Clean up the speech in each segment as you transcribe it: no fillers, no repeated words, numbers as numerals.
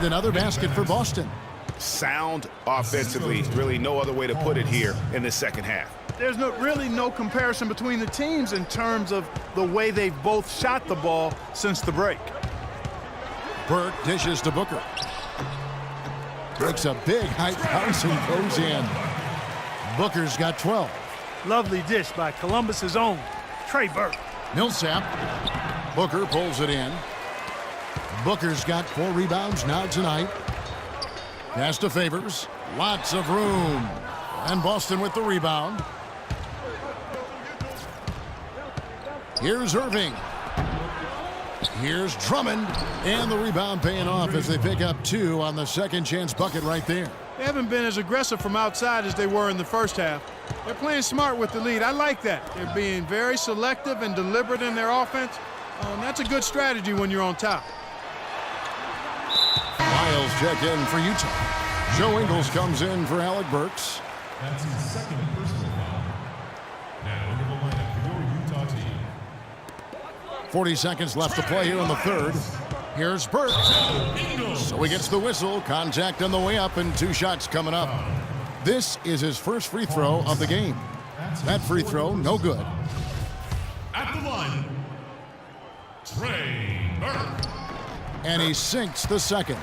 Another basket for Boston. Sound offensively. Really no other way to put it here in the second half. There's really no comparison between the teams in terms of the way they've both shot the ball since the break. Burke dishes to Booker. Breaks a big height bounce and goes in. Booker's got 12. Lovely dish by Columbus's own Trey Burke. Millsap. Booker pulls it in. Booker's got 4 rebounds now tonight. Pass to Favors. Lots of room. And Boston with the rebound. Here's Irving. Here's Drummond. And the rebound paying off as they pick up 2 on the second chance bucket right there. They haven't been as aggressive from outside as they were in the first half. They're playing smart with the lead. I like that. They're being very selective and deliberate in their offense. That's a good strategy when you're on top. Miles check in for Utah. Joe Ingles comes in for Alec Burks. That's his second personal foul. Now into the lineup for your Utah team. 40 seconds left to play here in the third. Here's Burks. So he gets the whistle. Contact on the way up and 2 shots coming up. This is his first free throw of the game. That free throw, no good. At the line, Trey Burke. And he sinks the second.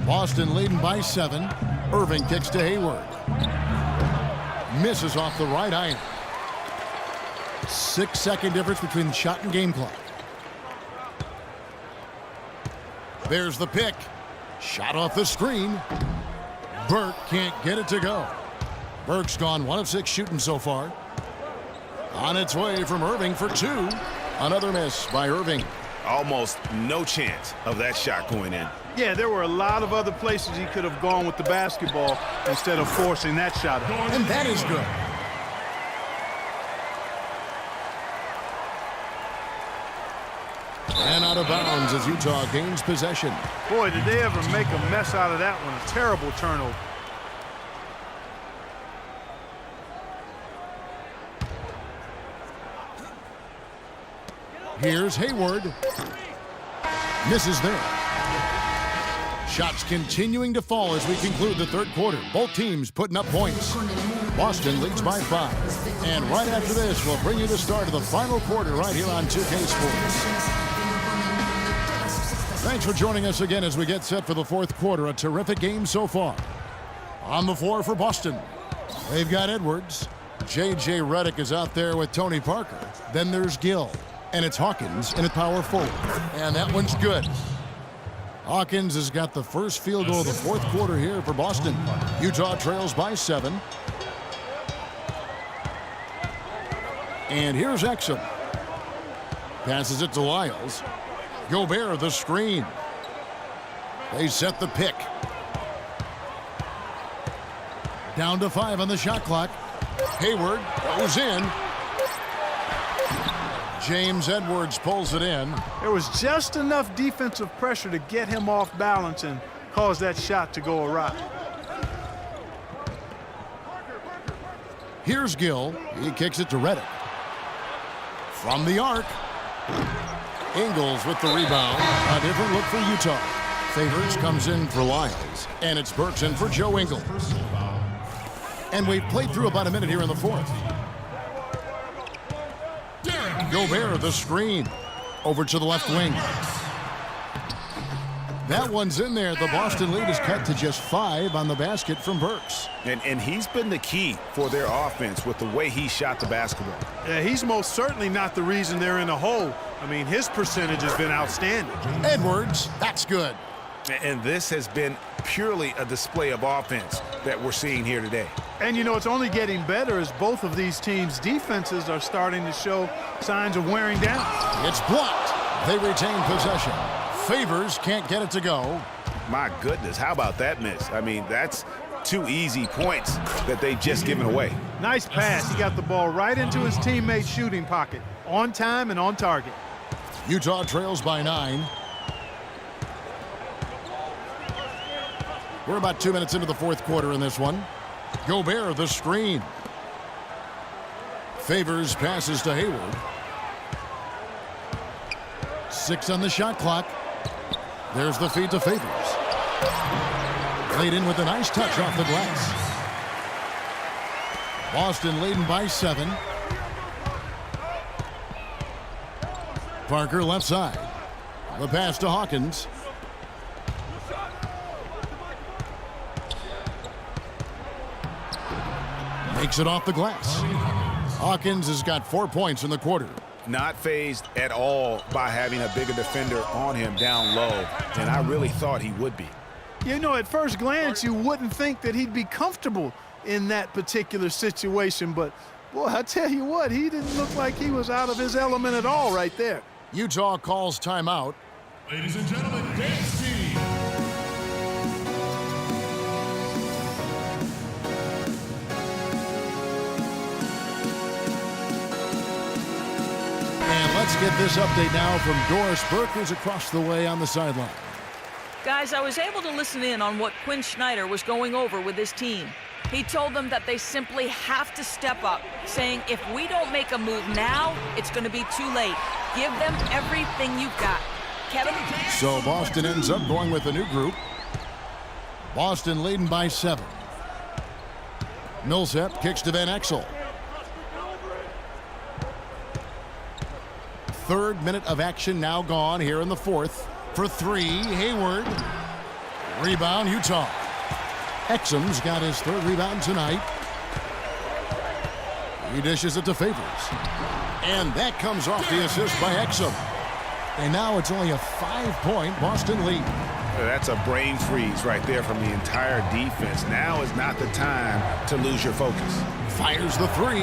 Boston leading by 7. Irving kicks to Hayward. Misses off the right iron. 6-second difference between the shot and game clock. There's the pick. Shot off the screen. Burke can't get it to go. Burke's gone 1 of 6 shooting so far. On its way from Irving for 2. Another miss by Irving. Almost no chance of that shot going in. Yeah, there were a lot of other places he could have gone with the basketball instead of forcing that shot. And that is good. And out of bounds as Utah gains possession. Boy, did they ever make a mess out of that one. A terrible turnover. Here's Hayward. Misses there. Shots continuing to fall as we conclude the third quarter. Both teams putting up points. Boston leads by 5. And right after this, we'll bring you the start of the final quarter right here on 2K Sports. Thanks for joining us again as we get set for the fourth quarter. A terrific game so far. On the floor for Boston, they've got Edwards. J.J. Redick is out there with Tony Parker. Then there's Gill. And it's Hawkins in a power forward. And that one's good. Hawkins has got the first field goal of the fourth quarter here for Boston. Utah trails by 7. And here's Exum. Passes it to Lyles. Gobert the screen. They set the pick. Down to 5 on the shot clock. Hayward goes in. James Edwards pulls it in. There was just enough defensive pressure to get him off balance and cause that shot to go awry. Here's Gill. He kicks it to Redick. From the arc. Ingles with the rebound. A different look for Utah. Favors comes in for Lyles. And it's Burks in for Joe Ingles. And we've played through about a minute here in the fourth. Gobert the screen. Over to the left wing. That one's in there. The Boston lead is cut to just 5 on the basket from Burks. And he's been the key for their offense with the way he shot the basketball. Yeah, he's most certainly not the reason they're in a hole. I mean, his percentage has been outstanding. Edwards, that's good. And this has been purely a display of offense that we're seeing here today. And, you know, it's only getting better as both of these teams' defenses are starting to show signs of wearing down. It's blocked. They retain possession. Favors can't get it to go. My goodness, how about that miss? I mean, that's 2 easy points that they've just given away. Nice pass. He got the ball right into his teammate's shooting pocket. On time and on target. Utah trails by 9. We're about 2 minutes into the fourth quarter in this one. Gobert the screen. Favors passes to Hayward. 6 on the shot clock. There's the feed to Favors. Laid in with a nice touch off the glass. Boston leading by 7. Parker left side. The pass to Hawkins. Makes it off the glass. Hawkins has got 4 points in the quarter. Not fazed at all by having a bigger defender on him down low, and I really thought he would be. You know, at first glance, you wouldn't think that he'd be comfortable in that particular situation, but boy, I tell you what, he didn't look like he was out of his element at all right there. Utah calls timeout. Ladies and gentlemen, dance team. And let's get this update now from Doris Burke, who's across the way on the sideline. Guys, I was able to listen in on what Quinn Snyder was going over with his team. He told them that they simply have to step up, saying if we don't make a move now, it's going to be too late. Give them everything you've got. Kevin? So Boston ends up going with a new group. Boston leading by 7. Millsap kicks to Van Exel. 3rd minute of action now gone here in the 4th. For 3, Hayward. Rebound, Utah. Exum's got his 3rd rebound tonight. He dishes it to Favors. And that comes off the assist by Exum. And now it's only a 5-point Boston lead. That's a brain freeze right there from the entire defense. Now is not the time to lose your focus. Fires the 3.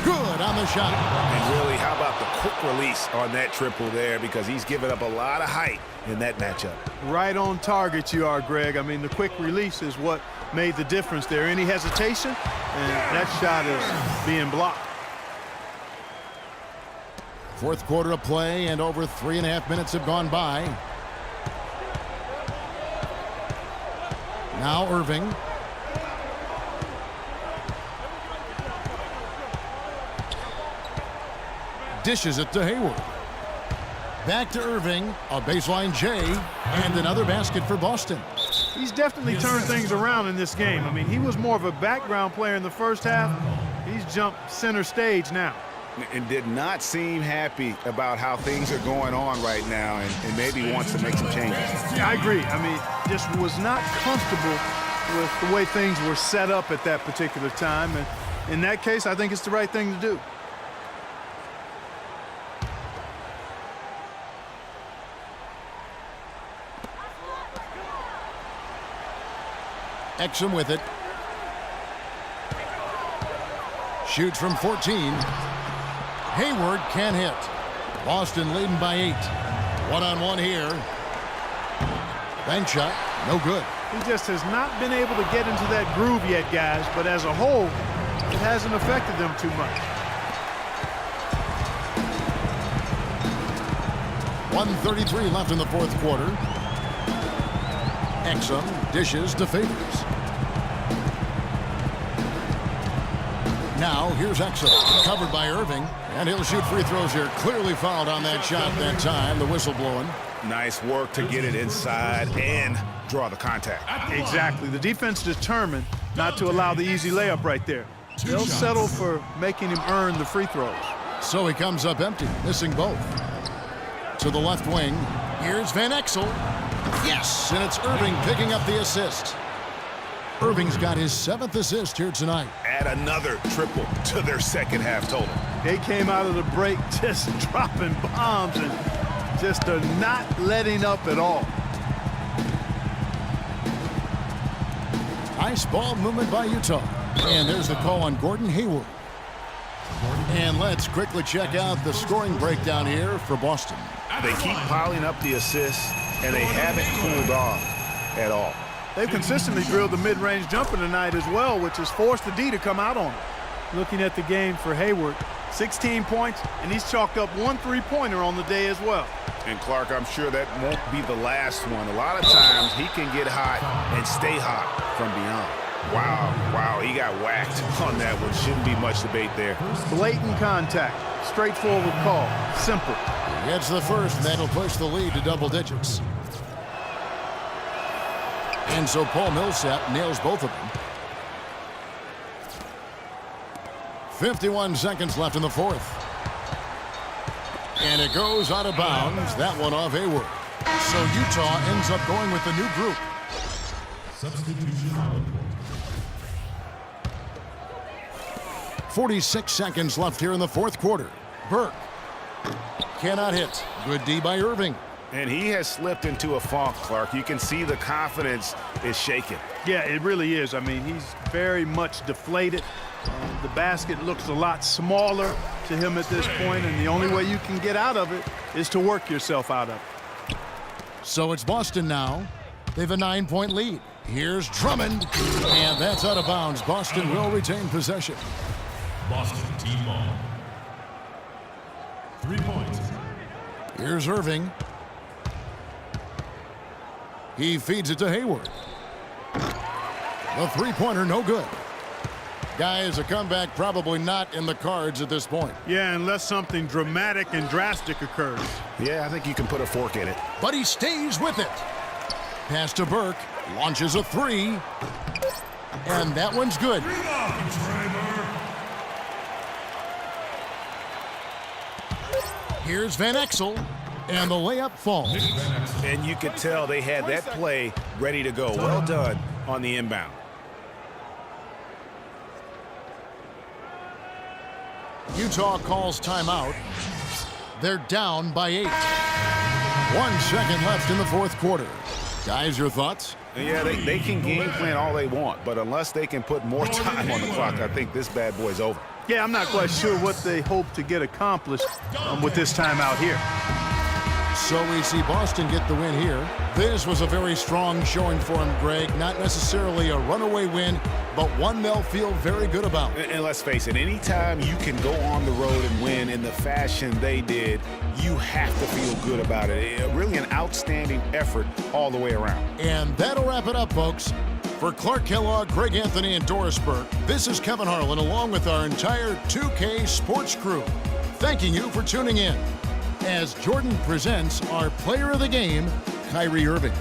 Good on the shot. And really, how about the quick release on that triple there, because he's given up a lot of height in that matchup. Right on target you are, Greg. I mean, the quick release is what made the difference there. Any hesitation, and that shot is being blocked. 4th quarter of play, and over 3.5 minutes have gone by. Now Irving. Dishes it to Hayward. Back to Irving, a baseline J, and another basket for Boston. He's definitely turned things around in this game. I mean, he was more of a background player in the first half. He's jumped center stage now. And did not seem happy about how things are going on right now, and maybe wants to make some changes. Yeah, I agree. I mean, just was not comfortable with the way things were set up at that particular time. And in that case, I think it's the right thing to do. Exum with it. Shoots from 14. Hayward can't hit. Boston leading by 8. 1-on-1 here. Bank shot, no good. He just has not been able to get into that groove yet, guys. But as a whole, it hasn't affected them too much. 1:33 left in the 4th quarter. Exum dishes to Favors. Now here's Exum, covered by Irving, and he'll shoot free throws here. Clearly fouled on that shot that time. The whistle blowing. Nice work to get it inside and draw the contact. Exactly. The defense determined not to allow the easy layup right there. They'll settle for making him earn the free throws. So he comes up empty, missing both. To the left wing. Here's Van Exel. Yes, and it's Irving picking up the assist. Irving's got his 7th assist here tonight. Add another triple to their second half total. They came out of the break just dropping bombs and just not letting up at all. Nice ball movement by Utah. And there's the call on Gordon Hayward. And let's quickly check out the scoring breakdown here for Boston. They keep piling up the assists, and they haven't cooled off at all. They've consistently drilled the mid-range jumper tonight as well, which has forced the D to come out on it. Looking at the game for Hayward, 16 points, and he's chalked up 1 3-pointer on the day as well. And Clark, I'm sure that won't be the last one. A lot of times he can get hot and stay hot from beyond. Wow, he got whacked on that one. Shouldn't be much debate there. Blatant contact, straightforward call, simple. Gets the first, and that'll push the lead to double digits. And so Paul Millsap nails both of them. 51 seconds left in the fourth. And it goes out of bounds. That one off Hayward. So Utah ends up going with the new group. Substitution on the court. 46 seconds left here in the fourth quarter. Burke cannot hit. Good D by Irving. And he has slipped into a funk, Clark. You can see the confidence is shaken. Yeah, it really is. I mean, he's very much deflated. The basket looks a lot smaller to him at this point, and the only way you can get out of it is to work yourself out of it. So it's Boston now. They have a 9-point lead. Here's Drummond, and that's out of bounds. Boston will retain possession. Boston team ball. 3 points. Here's Irving. He feeds it to Hayward. The three-pointer, no good. Guys, a comeback probably not in the cards at this point. Yeah, unless something dramatic and drastic occurs. Yeah, I think you can put a fork in it. But he stays with it. Pass to Burke. Launches a three. And that one's good. Here's Van Exel. And the layup falls. And you could tell they had that play ready to go. Well done on the inbound. Utah calls timeout. They're down by 8. 1 second left in the fourth quarter. Guys, your thoughts? Yeah, they can game plan all they want, but unless they can put more time on the clock, I think this bad boy's over. Yeah, I'm not quite sure what they hope to get accomplished with this timeout here. So we see Boston get the win here. This was a very strong showing for him, Greg. Not necessarily a runaway win, but one they'll feel very good about. And let's face it, anytime you can go on the road and win in the fashion they did, you have to feel good about it. Really an outstanding effort all the way around. And that'll wrap it up, folks. For Clark Kellogg, Greg Anthony, and Doris Burke, this is Kevin Harlan along with our entire 2K Sports crew, thanking you for tuning in as Jordan presents our player of the game, Kyrie Irving.